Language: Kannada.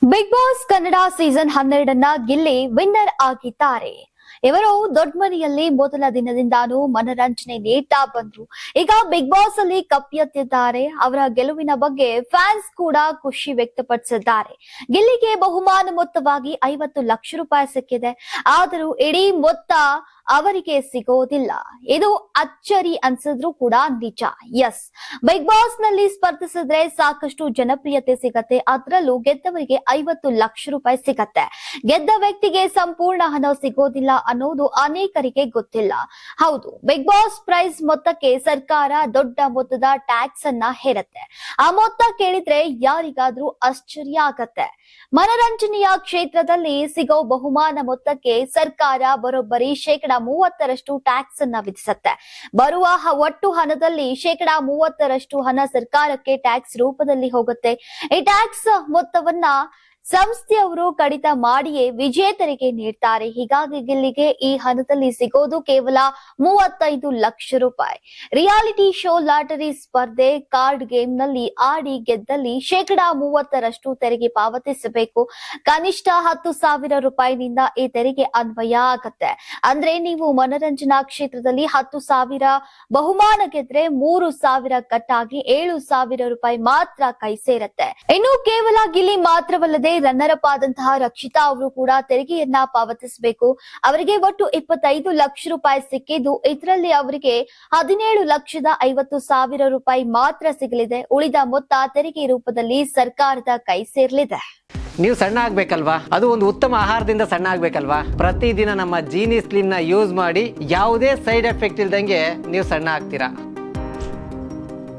ಬಿಗ್ ಬಾಸ್ ಕನ್ನಡ ಸೀಸನ್ 12ನ ಗಿಲ್ಲಿ ವಿನ್ನರ್ ಆಗಿದ್ದಾರೆ. ಇವರು ದೊಡ್ಡ ಮನೆಯಲ್ಲಿ ಮೊದಲ ದಿನದಿಂದಾನು ಮನರಂಜನೆ ನೀಡ್ತಾ ಬಂದ್ರು. ಈಗ ಬಿಗ್ ಬಾಸ್ ಅಲ್ಲಿ ಕಪ್ ಎತ್ತಿದ್ದಾರೆ. ಅವರ ಗೆಲುವಿನ ಬಗ್ಗೆ ಫ್ಯಾನ್ಸ್ ಕೂಡ ಖುಷಿ ವ್ಯಕ್ತಪಡಿಸಿದ್ದಾರೆ. ಗಿಲ್ಲಿಗೆ ಬಹುಮಾನ ಮೊತ್ತವಾಗಿ 50 ಲಕ್ಷ ರೂಪಾಯಿ ಸಿಕ್ಕಿದೆ. ಆದರೂ ಇಡೀ ಮೊತ್ತ ಅವರಿಗೆ ಸಿಗೋದಿಲ್ಲ. ಇದು ಅಚ್ಚರಿ ಅನ್ಸಿದ್ರು ಕೂಡ ನಿಜ. ಎಸ್, ಬಿಗ್ ಬಾಸ್ ನಲ್ಲಿ ಸ್ಪರ್ಧಿಸಿದ್ರೆ ಸಾಕಷ್ಟು ಜನಪ್ರಿಯತೆ ಸಿಗತ್ತೆ. ಅದರಲ್ಲೂ ಗೆದ್ದವರಿಗೆ 50 ಲಕ್ಷ ರೂಪಾಯಿ ಸಿಗತ್ತೆ. ಗೆದ್ದ ವ್ಯಕ್ತಿಗೆ ಸಂಪೂರ್ಣ ಹಣ ಸಿಗೋದಿಲ್ಲ ಅನ್ನೋದು ಅನೇಕರಿಗೆ ಗೊತ್ತಿಲ್ಲ. ಹೌದು, ಬಿಗ್ ಬಾಸ್ ಪ್ರೈಸ್ ಮೊತ್ತಕ್ಕೆ ಸರ್ಕಾರ ದೊಡ್ಡ ಮೊತ್ತದ ಟ್ಯಾಕ್ಸ್ ಅನ್ನ ಹೇರತ್ತೆ. ಆ ಮೊತ್ತ ಕೇಳಿದ್ರೆ ಯಾರಿಗಾದ್ರೂ ಆಶ್ಚರ್ಯ ಆಗತ್ತೆ. ಮನರಂಜನೆಯ ಕ್ಷೇತ್ರದಲ್ಲಿ ಸಿಗೋ ಬಹುಮಾನ ಮೊತ್ತಕ್ಕೆ ಸರ್ಕಾರ ಬರೋಬ್ಬರಿ 30% ಟ್ಯಾಕ್ಸ್ ಅನ್ನ ವಿಧಿಸುತ್ತೆ. ಬರುವ ಒಟ್ಟು ಹಣದಲ್ಲಿ 30% ಹಣ ಸರ್ಕಾರಕ್ಕೆ ಟ್ಯಾಕ್ಸ್ ರೂಪದಲ್ಲಿ ಹೋಗುತ್ತೆ. ಈ ಟ್ಯಾಕ್ಸ್ ಮೊತ್ತವನ್ನ ಸಂಸ್ಥೆಯವರು ಕಡಿತ ಮಾಡಿಯೇ ವಿಜೇತರಿಗೆ ನೀಡ್ತಾರೆ. ಹೀಗಾಗಿ ಗಿಲ್ಲಿಗೆ ಈ ಹಣದಲ್ಲಿ ಸಿಗೋದು ಕೇವಲ 35 ಲಕ್ಷ ರೂಪಾಯಿ. ರಿಯಾಲಿಟಿ ಶೋ, ಲಾಟರಿ ಸ್ಪರ್ಧೆ, ಕಾರ್ಡ್ ಗೇಮ್ ನಲ್ಲಿ ಆಡಿ ಗೆದ್ದಲ್ಲಿ 30% ತೆರಿಗೆ ಪಾವತಿಸಬೇಕು. ಕನಿಷ್ಠ 10,000 ರೂಪಾಯಿನಿಂದ ಈ ತೆರಿಗೆ ಅನ್ವಯ ಆಗತ್ತೆ. ಅಂದ್ರೆ ನೀವು ಮನರಂಜನಾ ಕ್ಷೇತ್ರದಲ್ಲಿ 10,000 ಬಹುಮಾನ ಗೆದ್ರೆ 3,000 ಕಟ್ಟಾಗಿ 7,000 ರೂಪಾಯಿ ಮಾತ್ರ ಕೈ ಸೇರತ್ತೆ. ಇನ್ನು ಕೇವಲ ಗಿಲ್ಲಿ ಮಾತ್ರವಲ್ಲದೆ ರನ್ನರ್ ಅಪ್ ಆದಂತಹ ರಕ್ಷಿತಾ ಅವರು ಕೂಡ ತೆರಿಗೆಯನ್ನ ಪಾವತಿಸಬೇಕು. ಅವರಿಗೆ ಒಟ್ಟು 25 ಲಕ್ಷ ರೂಪಾಯಿ ಸಿಕ್ಕಿದ್ದು, ಇದರಲ್ಲಿ ಅವರಿಗೆ 17,50,000 ರೂಪಾಯಿ ಮಾತ್ರ ಸಿಗಲಿದೆ. ಉಳಿದ ಮೊತ್ತ ತೆರಿಗೆ ರೂಪದಲ್ಲಿ ಸರ್ಕಾರದ ಕೈ ಸೇರಲಿದೆ. ನೀವು ಸಣ್ಣ ಆಗ್ಬೇಕಲ್ವಾ? ಅದು ಒಂದು ಉತ್ತಮ ಆಹಾರದಿಂದ ಸಣ್ಣ ಆಗ್ಬೇಕಲ್ವಾ? ಪ್ರತಿದಿನ ನಮ್ಮ ಜೀನಿ ಸ್ಲಿಮ್ ನ ಯೂಸ್ ಮಾಡಿ ಯಾವುದೇ ಸೈಡ್ ಎಫೆಕ್ಟ್ ಇಲ್ದಂಗೆ ನೀವು ಸಣ್ಣ ಆಗ್ತೀರಾ.